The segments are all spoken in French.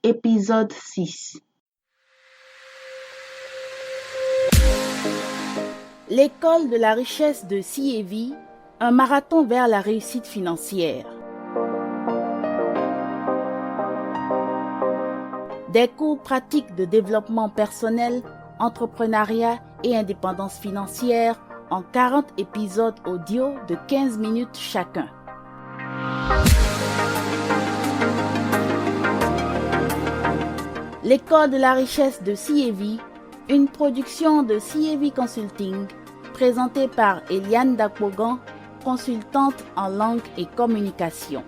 Épisode 6. L'école de la richesse de CEV, un marathon vers la réussite financière. Des cours pratiques de développement personnel, entrepreneuriat et indépendance financière en 40 épisodes audio de 15 minutes chacun. L'école de la richesse de CEV, une production de CEV Consulting, présentée par Eliane Dakpogan, consultante en langue et communication.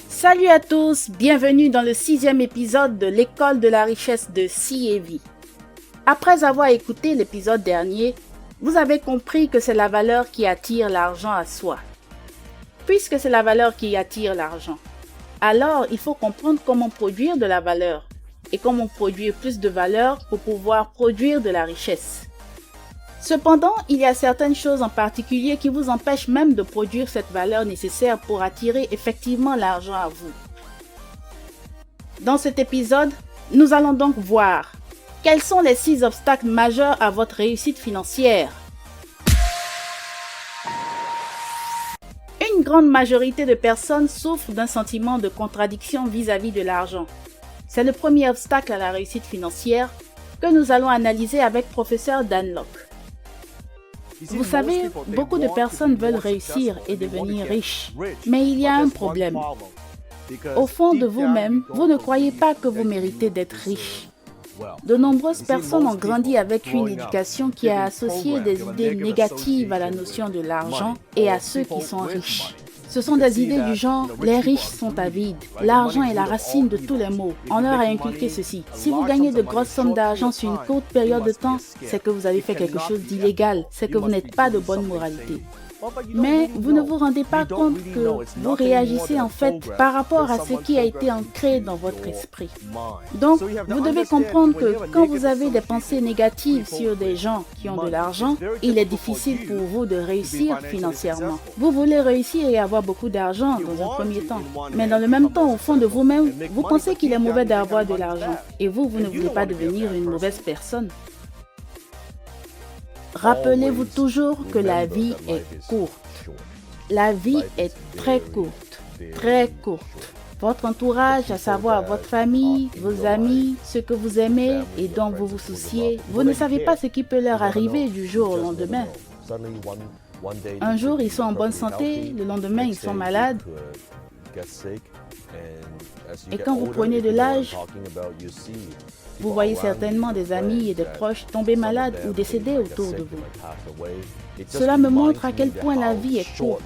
Salut à tous, bienvenue dans le 6e épisode de l'école de la richesse de CEV. Après avoir écouté l'épisode dernier, vous avez compris que c'est la valeur qui attire l'argent à soi. Puisque c'est la valeur qui attire l'argent, alors il faut comprendre comment produire de la valeur et comment produire plus de valeur pour pouvoir produire de la richesse. Cependant, il y a certaines choses en particulier qui vous empêchent même de produire cette valeur nécessaire pour attirer effectivement l'argent à vous. Dans cet épisode, nous allons donc voir quels sont les 6 obstacles majeurs à votre réussite financière. Une grande majorité de personnes souffrent d'un sentiment de contradiction vis-à-vis de l'argent. C'est le premier obstacle à la réussite financière que nous allons analyser avec professeur Dan Lok. Vous savez, beaucoup de personnes veulent réussir et devenir riches, mais il y a un problème. Au fond de vous-même, vous ne croyez pas que vous méritez d'être riche. De nombreuses personnes ont grandi avec une éducation qui a associé des idées négatives à la notion de l'argent et à ceux qui sont riches. Ce sont des idées du genre « les riches sont avides »,« l'argent est la racine de tous les maux ». On leur a inculqué ceci. Si vous gagnez de grosses sommes d'argent sur une courte période de temps, c'est que vous avez fait quelque chose d'illégal, c'est que vous n'êtes pas de bonne moralité. Mais vous ne vous rendez pas compte que vous réagissez en fait par rapport à ce qui a été ancré dans votre esprit. Donc, vous devez comprendre que quand vous avez des pensées négatives sur des gens qui ont de l'argent, il est difficile pour vous de réussir financièrement. Vous voulez réussir et avoir beaucoup d'argent dans un premier temps. Mais dans le même temps, au fond de vous-même, vous pensez qu'il est mauvais d'avoir de l'argent. Et vous ne voulez pas devenir une mauvaise personne. Rappelez-vous toujours que la vie est courte. La vie est très courte, très courte. Votre entourage, à savoir votre famille, vos amis, ceux que vous aimez et dont vous vous souciez, vous ne savez pas ce qui peut leur arriver du jour au lendemain. Un jour, ils sont en bonne santé, le lendemain, ils sont malades. Et quand vous prenez de l'âge, vous voyez certainement des amis et des proches tomber malades ou décéder autour de vous. Cela me montre à quel point la vie est courte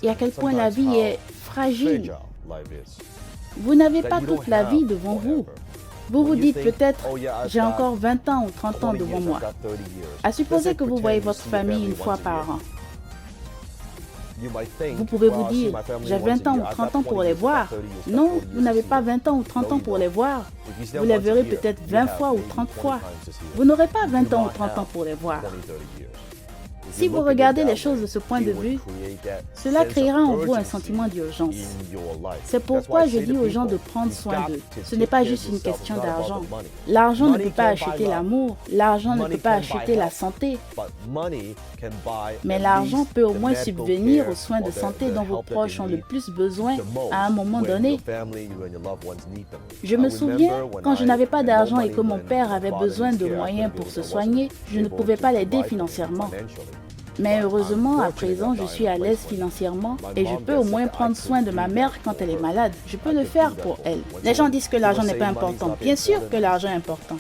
et à quel point la vie est fragile. Vous n'avez pas toute la vie devant vous. Vous vous dites peut-être, j'ai encore 20 ans ou 30 ans devant moi. À supposer que vous voyez votre famille une fois par an. Vous pouvez vous dire, j'ai 20 ans ou 30 ans pour les voir. Non, vous n'avez pas 20 ans ou 30 ans pour les voir. Vous les verrez peut-être 20 fois ou 30 fois. Vous n'aurez pas 20 ans ou 30 ans pour les voir. Si vous regardez les choses de ce point de vue, cela créera en vous un sentiment d'urgence. C'est pourquoi je dis aux gens de prendre soin d'eux. Ce n'est pas juste une question d'argent. L'argent ne peut pas acheter l'amour, l'argent ne peut pas acheter la santé. Mais l'argent peut au moins subvenir aux soins de santé dont vos proches ont le plus besoin à un moment donné. Je me souviens, quand je n'avais pas d'argent et que mon père avait besoin de moyens pour se soigner, je ne pouvais pas l'aider financièrement. Mais heureusement, à présent, je suis à l'aise financièrement et je peux au moins prendre soin de ma mère quand elle est malade. Je peux le faire pour elle. Les gens disent que l'argent n'est pas important. Bien sûr que l'argent est important.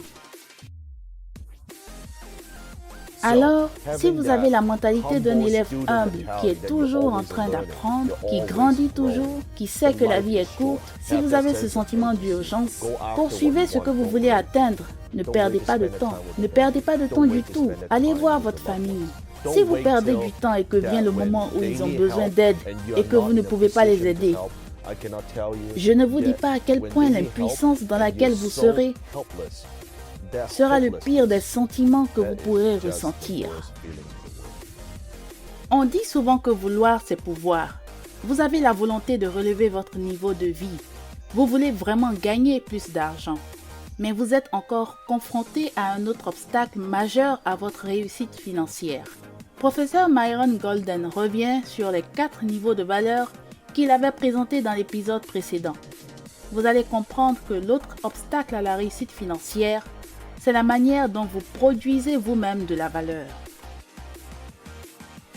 Alors, si vous avez la mentalité d'un élève humble qui est toujours en train d'apprendre, qui grandit toujours, qui sait que la vie est courte, si vous avez ce sentiment d'urgence, poursuivez ce que vous voulez atteindre. Ne perdez pas de temps. Ne perdez pas de temps du tout. Allez voir votre famille. Si vous perdez du temps et que vient le moment où ils ont besoin d'aide et que vous ne pouvez pas les aider, je ne vous dis pas à quel point l'impuissance dans laquelle vous serez sera le pire des sentiments que vous pourrez ressentir. On dit souvent que vouloir, c'est pouvoir. Vous avez la volonté de relever votre niveau de vie. Vous voulez vraiment gagner plus d'argent. Mais vous êtes encore confronté à un autre obstacle majeur à votre réussite financière. Professeur Myron Golden revient sur les 4 niveaux de valeur qu'il avait présentés dans l'épisode précédent. Vous allez comprendre que l'autre obstacle à la réussite financière, c'est la manière dont vous produisez vous-même de la valeur.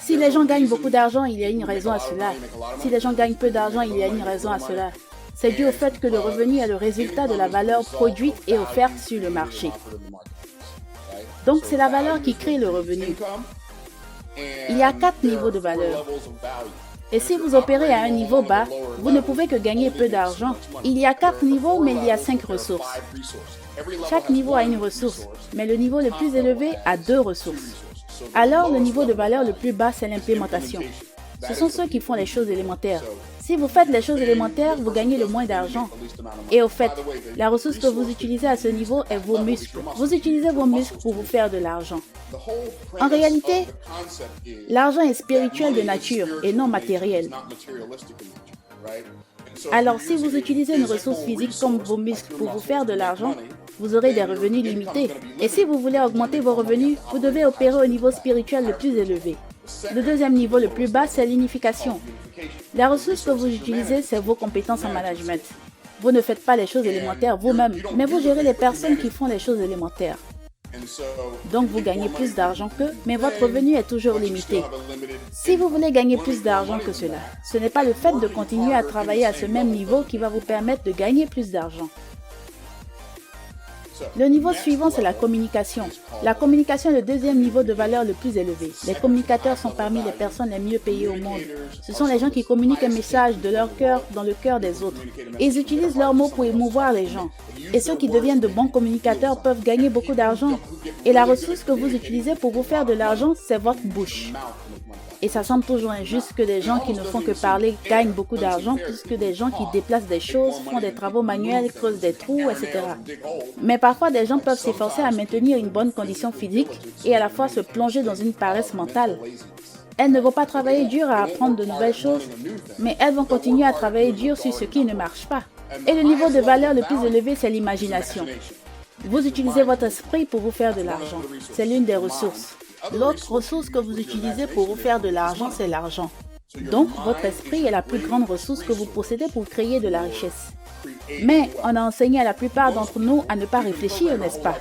Si les gens gagnent beaucoup d'argent, il y a une raison à cela. Si les gens gagnent peu d'argent, il y a une raison à cela. C'est dû au fait que le revenu est le résultat de la valeur produite et offerte sur le marché. Donc, c'est la valeur qui crée le revenu. Il y a 4 niveaux de valeur. Et si vous opérez à un niveau bas, vous ne pouvez que gagner peu d'argent. Il y a 4 niveaux, mais il y a 5 ressources. Chaque niveau a une ressource, mais le niveau le plus élevé a 2 ressources. Alors, le niveau de valeur le plus bas, c'est l'implémentation. Ce sont ceux qui font les choses élémentaires. Si vous faites les choses élémentaires, vous gagnez le moins d'argent. Et au fait, la ressource que vous utilisez à ce niveau est vos muscles. Vous utilisez vos muscles pour vous faire de l'argent. En réalité, l'argent est spirituel de nature et non matériel. Alors, si vous utilisez une ressource physique comme vos muscles pour vous faire de l'argent, vous aurez des revenus limités. Et si vous voulez augmenter vos revenus, vous devez opérer au niveau spirituel le plus élevé. Le deuxième niveau le plus bas, c'est l'unification. La ressource que vous utilisez, c'est vos compétences en management. Vous ne faites pas les choses élémentaires vous-même, mais vous gérez les personnes qui font les choses élémentaires. Donc vous gagnez plus d'argent qu'eux, mais votre revenu est toujours limité. Si vous voulez gagner plus d'argent que cela, ce n'est pas le fait de continuer à travailler à ce même niveau qui va vous permettre de gagner plus d'argent. Le niveau suivant, c'est la communication. La communication est le deuxième niveau de valeur le plus élevé. Les communicateurs sont parmi les personnes les mieux payées au monde. Ce sont les gens qui communiquent un message de leur cœur dans le cœur des autres. Et ils utilisent leurs mots pour émouvoir les gens. Et ceux qui deviennent de bons communicateurs peuvent gagner beaucoup d'argent. Et la ressource que vous utilisez pour vous faire de l'argent, c'est votre bouche. Et ça semble toujours injuste que des gens qui ne font que parler gagnent beaucoup d'argent plus que des gens qui déplacent des choses, font des travaux manuels, creusent des trous, etc. Mais parfois, des gens peuvent s'efforcer à maintenir une bonne condition physique et à la fois se plonger dans une paresse mentale. Elles ne vont pas travailler dur à apprendre de nouvelles choses, mais elles vont continuer à travailler dur sur ce qui ne marche pas. Et le niveau de valeur le plus élevé, c'est l'imagination. Vous utilisez votre esprit pour vous faire de l'argent. C'est l'une des ressources. L'autre ressource que vous utilisez pour vous faire de l'argent, c'est l'argent. Donc, votre esprit est la plus grande ressource que vous possédez pour créer de la richesse. Mais on a enseigné à la plupart d'entre nous à ne pas réfléchir, n'est-ce pas?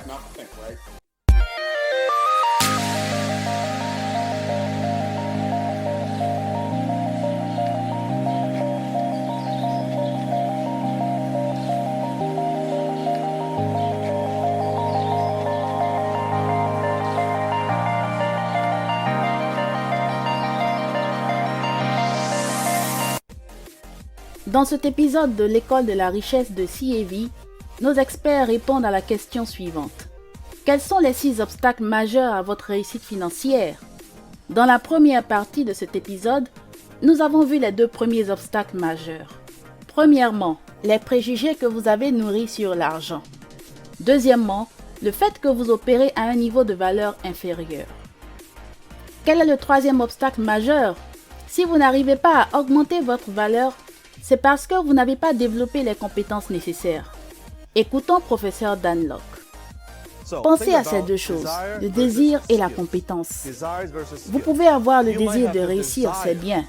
Dans cet épisode de l'école de la richesse de CAV, nos experts répondent à la question suivante. Quels sont les 6 obstacles majeurs à votre réussite financière? Dans la première partie de cet épisode, nous avons vu les 2 premiers obstacles majeurs. Premièrement, les préjugés que vous avez nourris sur l'argent. Deuxièmement, le fait que vous opérez à un niveau de valeur inférieur. Quel est le troisième obstacle majeur? Si vous n'arrivez pas à augmenter votre valeur, c'est parce que vous n'avez pas développé les compétences nécessaires. Écoutons professeur Dan Lok. Pensez à ces 2 choses, le désir et la compétence. Vous pouvez avoir le désir de réussir, c'est bien.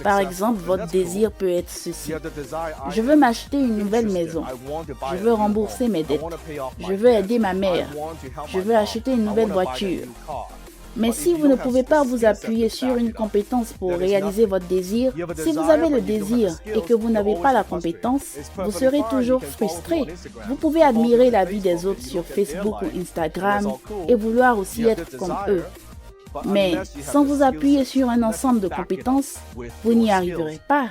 Par exemple, votre désir peut être ceci. Je veux m'acheter une nouvelle maison. Je veux rembourser mes dettes. Je veux aider ma mère. Je veux acheter une nouvelle voiture. Mais si vous ne pouvez pas vous appuyer sur une compétence pour réaliser votre désir, si vous avez le désir et que vous n'avez pas la compétence, vous serez toujours frustré. Vous pouvez admirer la vie des autres sur Facebook ou Instagram et vouloir aussi être comme eux. Mais sans vous appuyer sur un ensemble de compétences, vous n'y arriverez pas.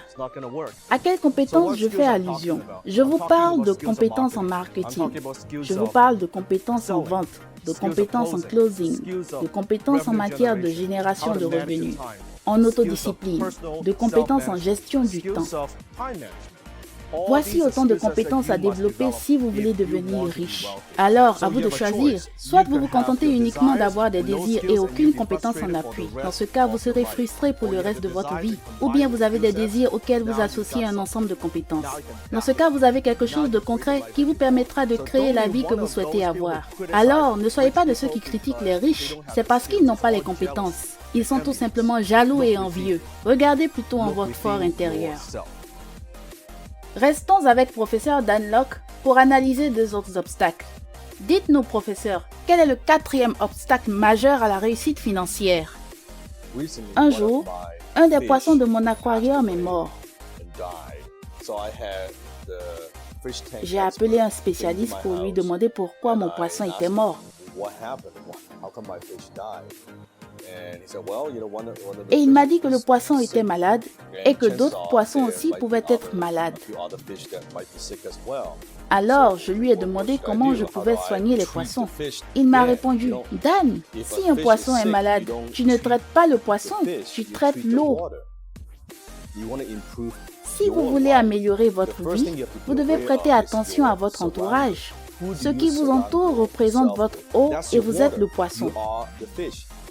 À quelles compétences je fais allusion? Je vous parle de compétences en marketing. Je vous parle de compétences en vente, de compétences en closing, de compétences en matière de génération de revenus, en autodiscipline, de compétences en gestion du temps. Voici autant de compétences à développer si vous voulez devenir riche. Alors, à vous de choisir. Soit vous vous contentez uniquement d'avoir des désirs et aucune compétence en appui. Dans ce cas, vous serez frustré pour le reste de votre vie. Ou bien vous avez des désirs auxquels vous associez un ensemble de compétences. Dans ce cas, vous avez quelque chose de concret qui vous permettra de créer la vie que vous souhaitez avoir. Alors, ne soyez pas de ceux qui critiquent les riches. C'est parce qu'ils n'ont pas les compétences. Ils sont tout simplement jaloux et envieux. Regardez plutôt en votre fort intérieur. Restons avec professeur Dan Lok pour analyser deux autres obstacles. Dites-nous, professeur, quel est le quatrième obstacle majeur à la réussite financière? Un jour, un des poissons de mon aquarium est mort. J'ai appelé un spécialiste pour lui demander pourquoi mon poisson était mort. Et il m'a dit que le poisson était malade et que d'autres poissons aussi pouvaient être malades. Alors, je lui ai demandé comment je pouvais soigner les poissons. Il m'a répondu, « Dan, si un poisson est malade, tu ne traites pas le poisson, tu traites l'eau. Si vous voulez améliorer votre vie, vous devez prêter attention à votre entourage. Ce qui vous entoure représente votre eau et vous êtes le poisson.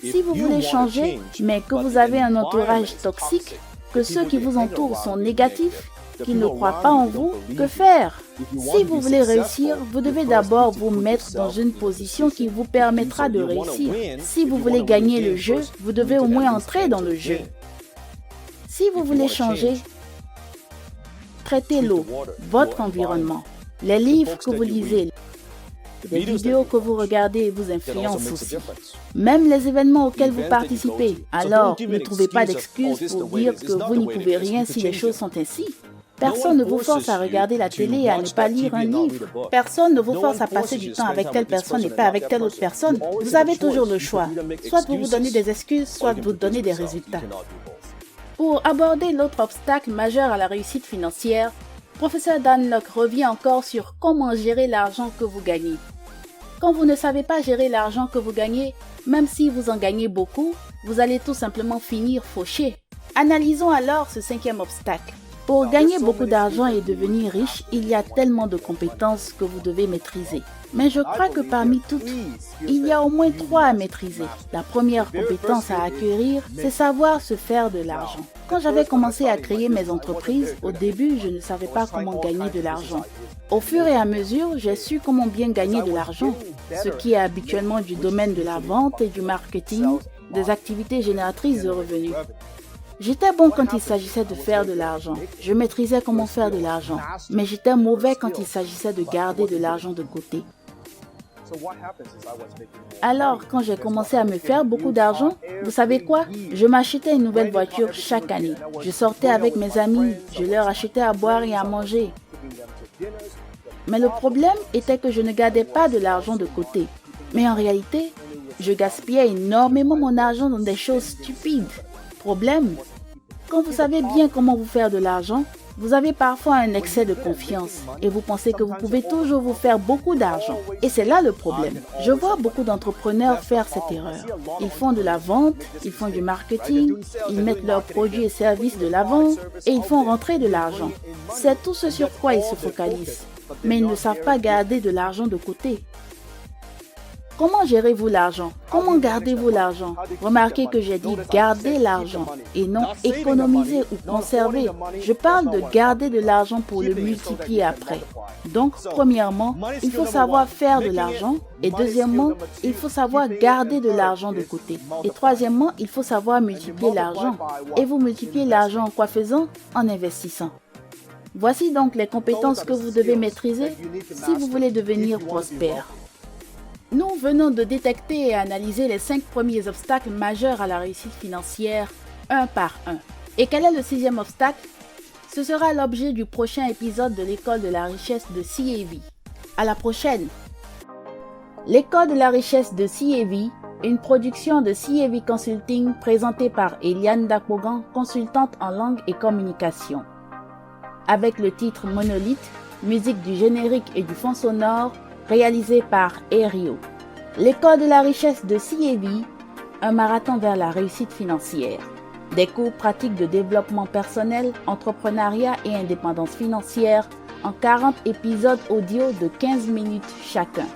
Si vous voulez changer, mais que vous avez un entourage toxique, que ceux qui vous entourent sont négatifs, qu'ils ne croient pas en vous, que faire? Si vous voulez réussir, vous devez d'abord vous mettre dans une position qui vous permettra de réussir. Si vous voulez gagner le jeu, vous devez au moins entrer dans le jeu. Si vous voulez changer, traitez l'eau, votre environnement, les livres que vous lisez, les vidéos que vous regardez vous influencent aussi. Même les événements auxquels vous participez. Alors, ne trouvez pas d'excuses pour dire que vous n'y pouvez rien si les choses sont ainsi. Personne ne vous force à regarder la télé et à ne pas lire un livre. Personne ne vous force à passer du temps avec telle personne et pas avec telle autre personne. Vous avez toujours le choix. Soit vous vous donnez des excuses, soit vous donnez des résultats. Pour aborder l'autre obstacle majeur à la réussite financière, professeur Dan Lok revient encore sur comment gérer l'argent que vous gagnez. Quand vous ne savez pas gérer l'argent que vous gagnez, même si vous en gagnez beaucoup, vous allez tout simplement finir fauché. Analysons alors ce cinquième obstacle. Pour gagner beaucoup d'argent et devenir riche, il y a tellement de compétences que vous devez maîtriser. Mais je crois que parmi toutes, il y a au moins 3 à maîtriser. La première compétence à acquérir, c'est savoir se faire de l'argent. Quand j'avais commencé à créer mes entreprises, au début, je ne savais pas comment gagner de l'argent. Au fur et à mesure, j'ai su comment bien gagner de l'argent, ce qui est habituellement du domaine de la vente et du marketing, des activités génératrices de revenus. J'étais bon quand il s'agissait de faire de l'argent. Je maîtrisais comment faire de l'argent. Mais j'étais mauvais quand il s'agissait de garder de l'argent de côté. Alors, quand j'ai commencé à me faire beaucoup d'argent, vous savez quoi? Je m'achetais une nouvelle voiture chaque année. Je sortais avec mes amis, je leur achetais à boire et à manger. Mais le problème était que je ne gardais pas de l'argent de côté. Mais en réalité, je gaspillais énormément mon argent dans des choses stupides. Problème, quand vous savez bien comment vous faire de l'argent, vous avez parfois un excès de confiance et vous pensez que vous pouvez toujours vous faire beaucoup d'argent. Et c'est là le problème. Je vois beaucoup d'entrepreneurs faire cette erreur. Ils font de la vente, ils font du marketing, ils mettent leurs produits et services de l'avant et ils font rentrer de l'argent. C'est tout ce sur quoi ils se focalisent. Mais ils ne savent pas garder de l'argent de côté. Comment gérez-vous l'argent? Comment gardez-vous l'argent? Remarquez que j'ai dit garder l'argent et non économiser ou conserver. Je parle de garder de l'argent pour le multiplier après. Donc, premièrement, il faut savoir faire de l'argent et deuxièmement, il faut savoir garder de l'argent de côté. Et troisièmement, il faut savoir multiplier l'argent. Et vous multipliez l'argent en quoi faisant? En investissant. Voici donc les compétences que vous devez maîtriser si vous voulez devenir prospère. Nous venons de détecter et analyser les 5 premiers obstacles majeurs à la réussite financière, un par un. Et quel est le 6e obstacle? Ce sera l'objet du prochain épisode de l'École de la richesse de CAV. À la prochaine! L'École de la richesse de CAV, une production de CAV Consulting présentée par Eliane Dakpogan, consultante en langue et communication. Avec le titre Monolith, musique du générique et du fond sonore, réalisé par Aerio. L'École de la richesse de CAV, un marathon vers la réussite financière. Des cours pratiques de développement personnel, entrepreneuriat et indépendance financière en 40 épisodes audio de 15 minutes chacun.